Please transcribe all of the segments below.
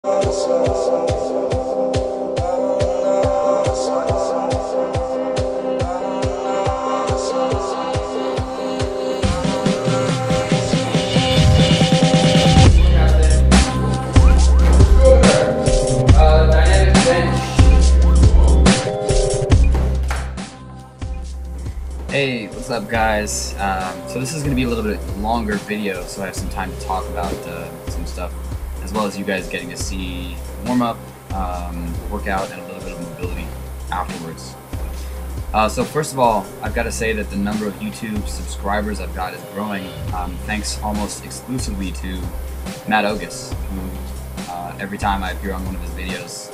Hey, what's up guys? So this is going to be a little bit longer video, so I have some time to talk about some stuff, as well as you guys getting to see warm-up, workout, and a little bit of mobility afterwards. So first of all, I've got to say that the number of YouTube subscribers I've got is growing, thanks almost exclusively to Matt Ogus, who every time I appear on one of his videos,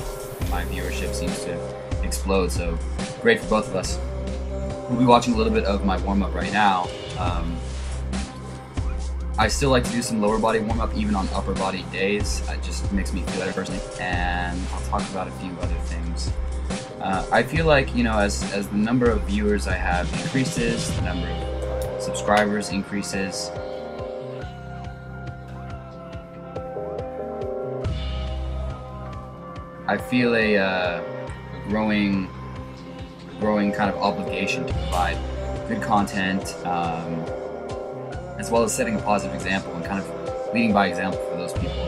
my viewership seems to explode, so great for both of us. We'll be watching a little bit of my warm-up right now. I still like to do some lower body warm-up even on upper body days. It just makes me feel better personally, and I'll talk about a few other things. I feel like, you know, as the number of viewers I have increases, the number of subscribers increases, I feel a growing kind of obligation to provide good content, as well as setting a positive example and kind of leading by example for those people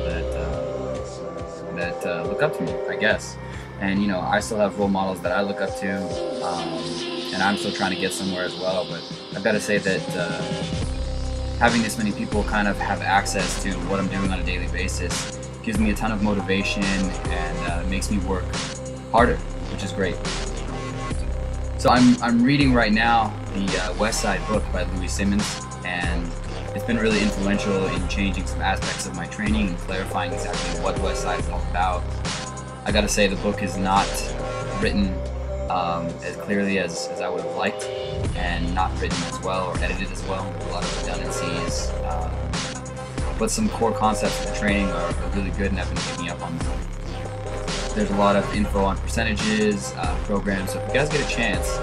that look up to me, I guess. And you know, I still have role models that I look up to, and I'm still trying to get somewhere as well. But I've got to say that having this many people kind of have access to what I'm doing on a daily basis gives me a ton of motivation and makes me work harder, which is great. So I'm reading right now the Westside book by Louis Simmons, and it's been really influential in changing some aspects of my training and clarifying exactly what Westside is all about. I gotta say, the book is not written as clearly as I would have liked, and not written as well or edited as well. There's a lot of redundancies, but some core concepts of the training are really good, and I've been picking up on them. There's a lot of info on percentages, programs, so if you guys get a chance,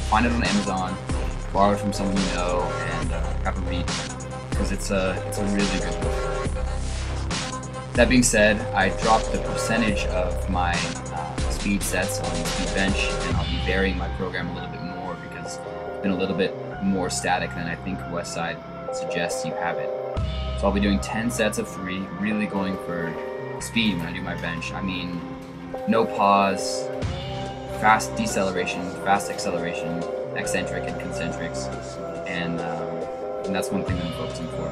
find it on Amazon, borrow it from someone you know, and have a read, because it's a really good book. That being said, I dropped the percentage of my speed sets on speed bench, and I'll be varying my program a little bit more because it's been a little bit more static than I think Westside suggests you have it. So I'll be doing 10 sets of 3, really going for speed when I do my bench. I mean, no pause, fast deceleration, fast acceleration, eccentric and concentrics, and that's one thing that I'm focusing for.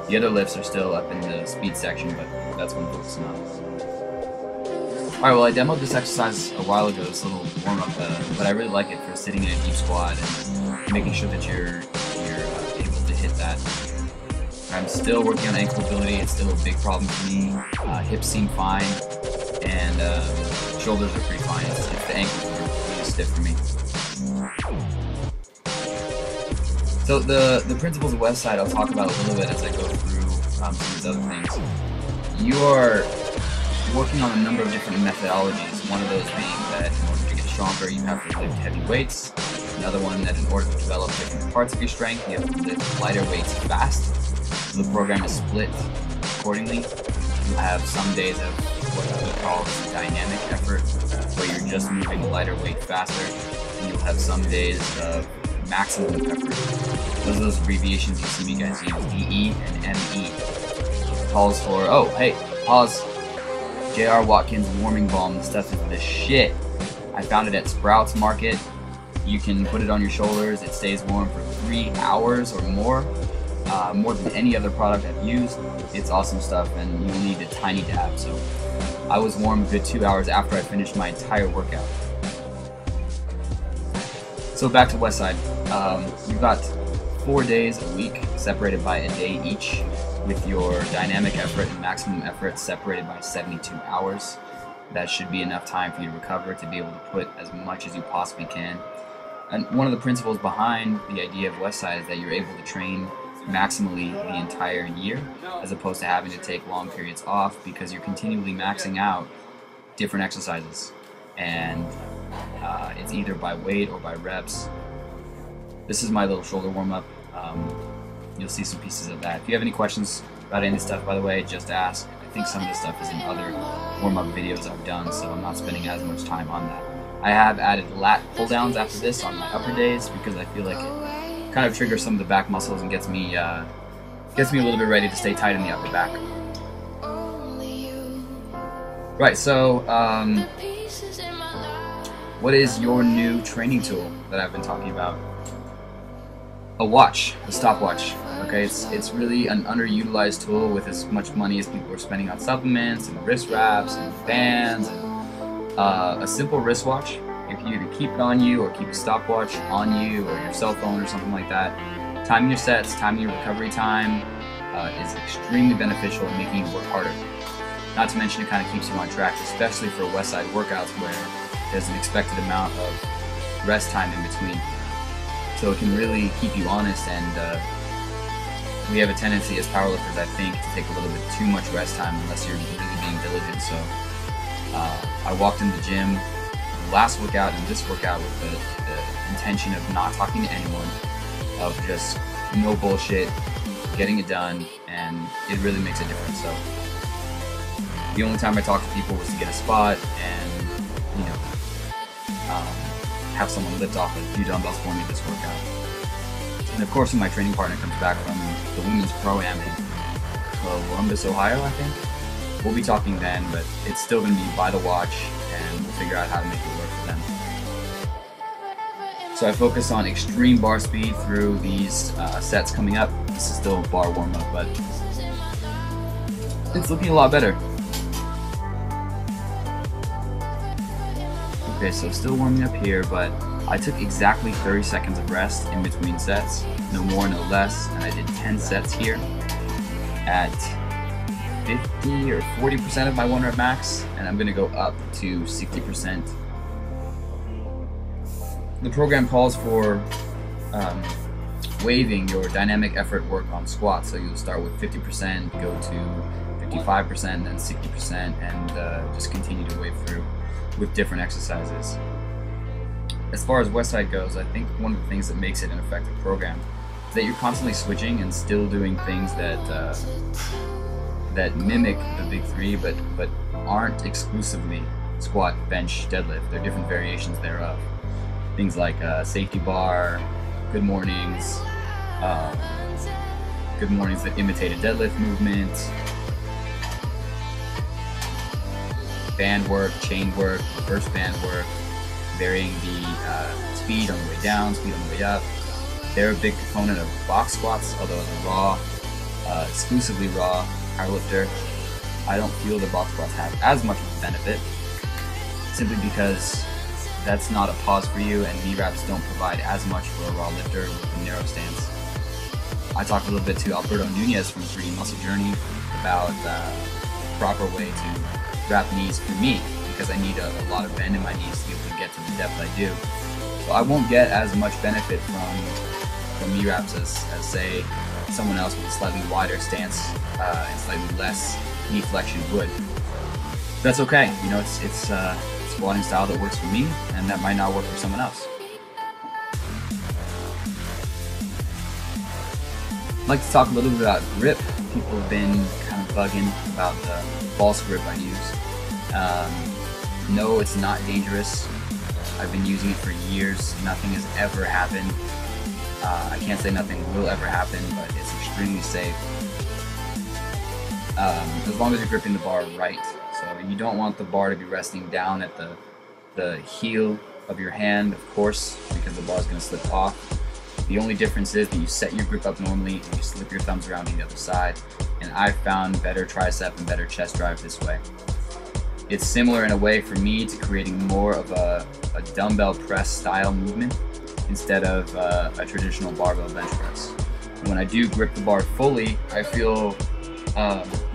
The other lifts are still up in the speed section, but that's what I'm focusing on. Alright, well, I demoed this exercise a while ago, this little warm-up, but I really like it for sitting in a deep squat and making sure that you're able to hit that. I'm still working on ankle mobility. It's still a big problem for me. Hips seem fine, and shoulders are pretty fine. It's the ankles are really stiff for me. So the principles of Westside I'll talk about a little bit as I go through some of these other things. You are working on a number of different methodologies. One of those being that in order to get stronger, you have to lift heavy weights. Another one that in order to develop different parts of your strength, you have to lift lighter weights fast. So the program is split accordingly. You'll have some days of what we call dynamic effort, where you're just moving a lighter weight faster, and you'll have some days of maximum effort. Those are those abbreviations you see me guys use, DE and ME. Calls for, oh, hey, pause. J.R. Watkins warming balm. This stuff is the shit. I found it at Sprouts Market. You can put it on your shoulders. It stays warm for 3 hours or more. More than any other product I've used. It's awesome stuff, and you'll need a tiny dab. So I was warm a good 2 hours after I finished my entire workout. So back to Westside. You've got 4 days a week separated by a day each, with your dynamic effort and maximum effort separated by 72 hours. That should be enough time for you to recover, to be able to put as much as you possibly can. And one of the principles behind the idea of Westside is that you're able to train maximally the entire year, as opposed to having to take long periods off, because you're continually maxing out different exercises, and it's either by weight or by reps. This is my little shoulder warm-up. You'll see some pieces of that. If you have any questions about any of this stuff, by the way, just ask. think some of this stuff is in other warm-up videos I've done, so I'm not spending as much time on that. I have added lat pull-downs after this on my upper days because I feel like it kind of triggers some of the back muscles and gets me a little bit ready to stay tight in the upper back. Right, so what is your new training tool that I've been talking about? A watch, a stopwatch. Okay, it's really an underutilized tool with as much money as people are spending on supplements and wrist wraps and bands. And, a simple wristwatch, if you either keep it on you or keep a stopwatch on you or your cell phone or something like that, timing your sets, timing your recovery time is extremely beneficial in making you work harder. Not to mention it kind of keeps you on track, especially for Westside workouts where there's an expected amount of rest time in between. So it can really keep you honest, and we have a tendency as powerlifters, I think, to take a little bit too much rest time unless you're really being diligent. So I walked in the gym, the last workout and this workout with the intention of not talking to anyone, of just no bullshit, getting it done, and it really makes a difference. So the only time I talked to people was to get a spot and, you know, have someone lift off a few dumbbells for me this workout. And of course, when my training partner comes back from the women's pro-am in Columbus, Ohio, I think, we'll be talking then, but it's still going to be by the watch, and we'll figure out how to make it work for them. So I focus on extreme bar speed through these sets coming up. This is still a bar warm-up, but it's looking a lot better. Okay, so still warming up here, but I took exactly 30 seconds of rest in between sets, no more, no less, and I did 10 sets here at 50 or 40% of my 1 rep max, and I'm gonna go up to 60%. The program calls for waiving your dynamic effort work on squats, so you'll start with 50%, go to 55%, then 60%, and just continue to wave through with different exercises. As far as Westside goes, I think one of the things that makes it an effective program is that you're constantly switching and still doing things that that mimic the big three, but aren't exclusively squat, bench, deadlift. There are different variations thereof. Things like safety bar, good mornings that imitate a deadlift movement, band work, chain work, reverse band work, varying the speed on the way down, speed on the way up. They're a big component of box squats, although as a raw, exclusively raw powerlifter, I don't feel the box squats have as much of a benefit, simply because that's not a pause for you, and knee wraps don't provide as much for a raw lifter with a narrow stance. I talked a little bit to Alberto Nunez from 3D Muscle Journey about the proper way to wrap knees for me, because I need a lot of bend in my knees to be able to get to the depth I do. So I won't get as much benefit from knee wraps as say someone else with a slightly wider stance and slightly less knee flexion would. That's okay, you know, it's squatting style that works for me, and that might not work for someone else. I'd like to talk a little bit about grip. People have been kind of bugging about the false grip I use. No, it's not dangerous. I've been using it for years. Nothing has ever happened. I can't say nothing will ever happen, but it's extremely safe. As long as you're gripping the bar right. So you don't want the bar to be resting down at the heel of your hand, of course, because the bar is going to slip off. The only difference is that you set your grip up normally and you slip your thumbs around to the other side. And I've found better tricep and better chest drive this way. It's similar in a way for me to creating more of a dumbbell press style movement instead of a traditional barbell bench press. And when I do grip the bar fully, I feel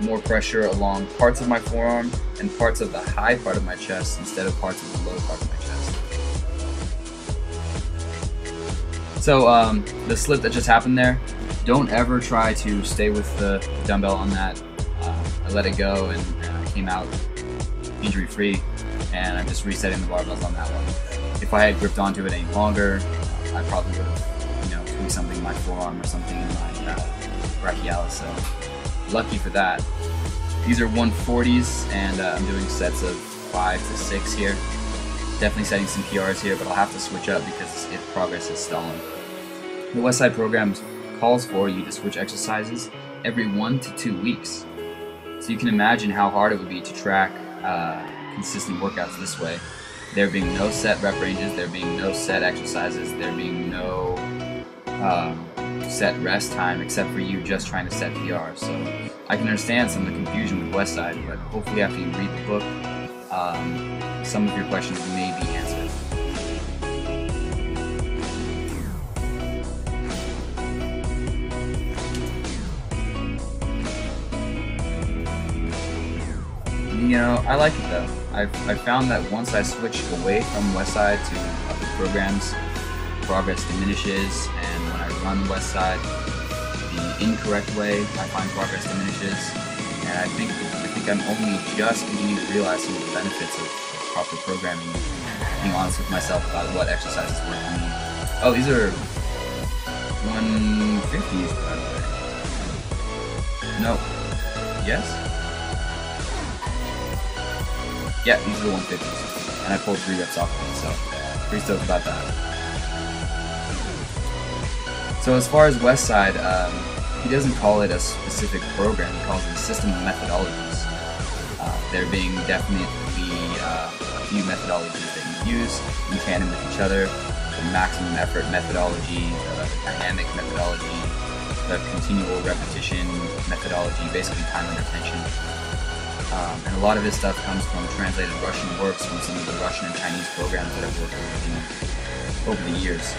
more pressure along parts of my forearm and parts of the high part of my chest instead of parts of the low part of my chest. So the slip that just happened there, don't ever try to stay with the dumbbell on that. I let it go and I came out injury free, and I'm just resetting the barbells on that one. If I had gripped onto it any longer, I probably would have, you know, tweaked something in my forearm or something in my brachialis. So lucky for that. These are 140s, and I'm doing sets of 5 to 6 here. Definitely setting some PRs here, but I'll have to switch up because if progress is stalling. The Westside program calls for you to switch exercises every 1 to 2 weeks. So you can imagine how hard it would be to track consistent workouts this way. There being no set rep ranges, there being no set exercises, there being no set rest time except for you just trying to set PR. So I can understand some of the confusion with Westside, but hopefully after you read the book, some of your questions may be answered. You know, I like it though. I found that once I switched away from Westside to other programs, progress diminishes, and when I run Westside the incorrect way, I find progress diminishes. And I think I'm only just beginning to realize some of the benefits of proper programming, being honest with myself about what exercises work for me. Oh, these are 150s, by the way. No. Yes? Yeah, these are the 150s. And I pulled 3 reps off of them, so pretty stoked about that. So as far as Westside, he doesn't call it a specific program, he calls it a system of methodologies. There being definitely a few methodologies that you use in tandem with each other: the maximum effort methodology, the dynamic methodology, the continual repetition methodology, basically time under tension. And a lot of this stuff comes from translated Russian works from some of the Russian and Chinese programs that I've worked with over the years.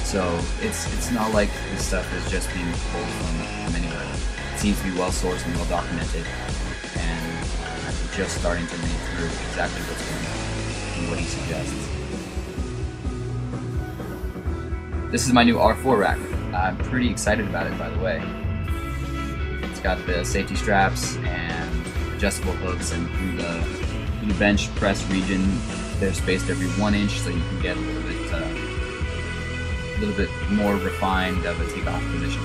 So it's not like this stuff is just being pulled from anywhere. It seems to be well sourced and well documented, and I'm just starting to read through exactly what's going on and what he suggests. This is my new R4 rack. I'm pretty excited about it, by the way. It's got the safety straps and adjustable hooks, and through the bench press region, they're spaced every 1 inch, so you can get a little bit more refined of a takeoff position.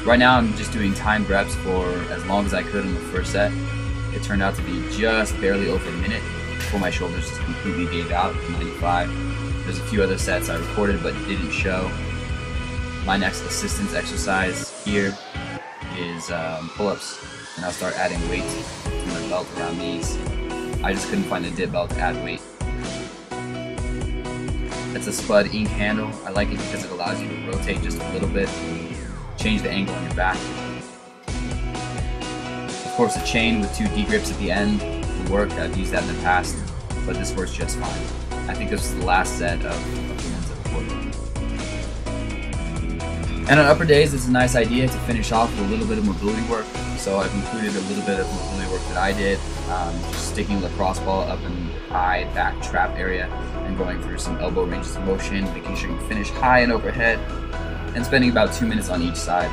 Right now I'm just doing timed reps for as long as I could in the first set. It turned out to be just barely over a minute before my shoulders just completely gave out at 95. There's a few other sets I recorded but didn't show. My next assistance exercise here is pull-ups, and I'll start adding weight to my belt around these. I just couldn't find a dip belt to add weight. It's a Spud ink handle. I like it because it allows you to rotate just a little bit, change the angle on your back. Of course, a chain with 2 D-grips at the end will work. I've used that in the past, but this works just fine. I think this is the last set of the ones that I've recorded. And on upper days, it's a nice idea to finish off with a little bit of mobility work. So I've included a little bit of mobility work that I did, just sticking the lacrosse ball up in the high back trap area and going through some elbow ranges of motion, making sure you finish high and overhead, and spending about 2 minutes on each side.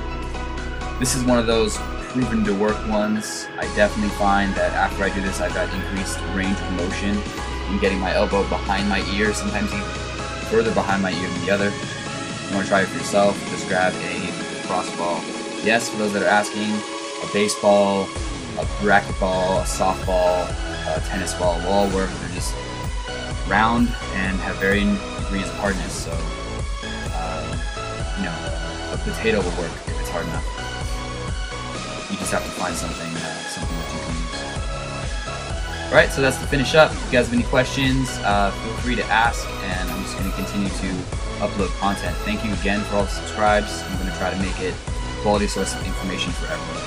This is one of those proven to work ones. I definitely find that after I do this, I've got increased range of motion in getting my elbow behind my ear, sometimes even further behind my ear than the other. If you want to try it for yourself, just grab a lacrosse ball. Yes, for those that are asking, a baseball, a racquetball, a softball, a tennis ball will all work. They're just round and have varying degrees of hardness, so you know, a potato will work if it's hard enough. You just have to find something that you can use. Alright, so that's to finish up. If you guys have any questions, feel free to ask, and I'm just going to continue to upload content. Thank you again for all the subscribes. I'm going to try to make it a quality source of information for everyone.